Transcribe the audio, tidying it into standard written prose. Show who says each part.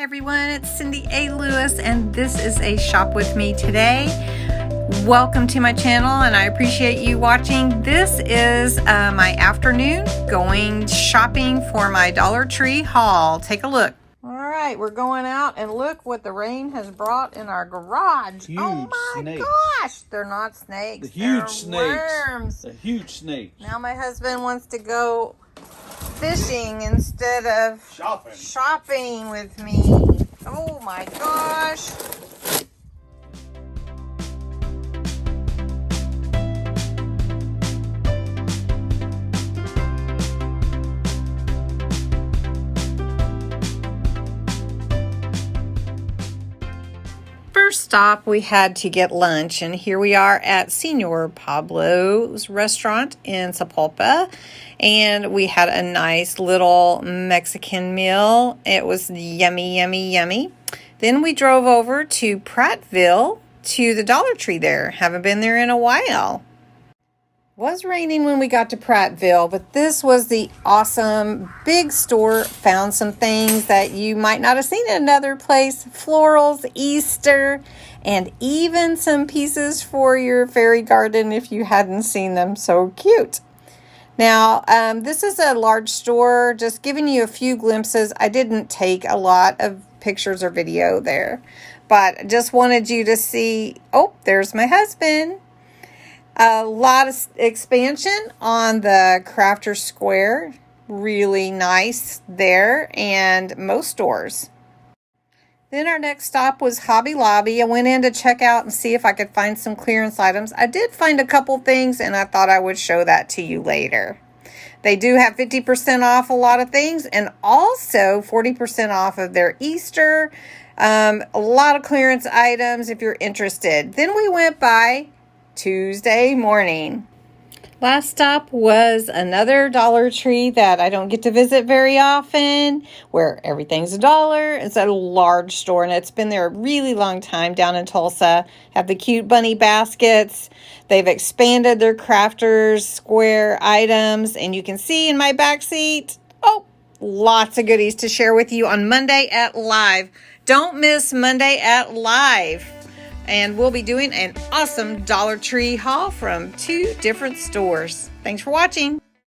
Speaker 1: Hi everyone, it's Cindy A. Lewis and this is a Shop With Me today. Welcome to my channel and I appreciate you watching. This is my afternoon going shopping for my Dollar Tree haul. Take a look. Alright, we're going out and look what the rain has brought in our garage.
Speaker 2: Huge
Speaker 1: oh my
Speaker 2: snakes.
Speaker 1: gosh, they're not snakes,
Speaker 2: The huge
Speaker 1: they're
Speaker 2: snakes.
Speaker 1: worms.
Speaker 2: The huge snakes.
Speaker 1: Now my husband wants to go fishing instead of shopping with me. Oh my gosh. First stop, we had to get lunch, and here we are at Senor Pablo's restaurant in Sapulpa, and we had a nice little Mexican meal. It was yummy, yummy, yummy. Then we drove over to Prattville to the Dollar Tree there. Haven't been there in a while. Was raining when we got to Prattville, but this was the awesome big store. Found some things that you might not have seen in another place. Florals, Easter, and even some pieces for your fairy garden if you hadn't seen them. So cute. Now, this is a large store, just giving you a few glimpses. I didn't take a lot of pictures or video there, but just wanted you to see. Oh, there's my husband. A lot of expansion on the Crafter Square. Really nice there, and most stores. Then our next stop was Hobby Lobby. I went in to check out and see if I could find some clearance items. I did find a couple things, and I thought I would show that to you later. They do have 50% off a lot of things, and also 40% off of their Easter. A lot of clearance items if you're interested. Then we went by Tuesday morning. Last stop was another Dollar Tree that I don't get to visit very often, where everything's $1. It's a large store and it's been there a really long time down in Tulsa. Have the cute bunny baskets. They've expanded their Crafters Square items, and you can see in my back seat, oh, lots of goodies to share with you on Monday at Live. Don't miss Monday at Live. And we'll be doing an awesome Dollar Tree haul from 2 different stores. Thanks for watching.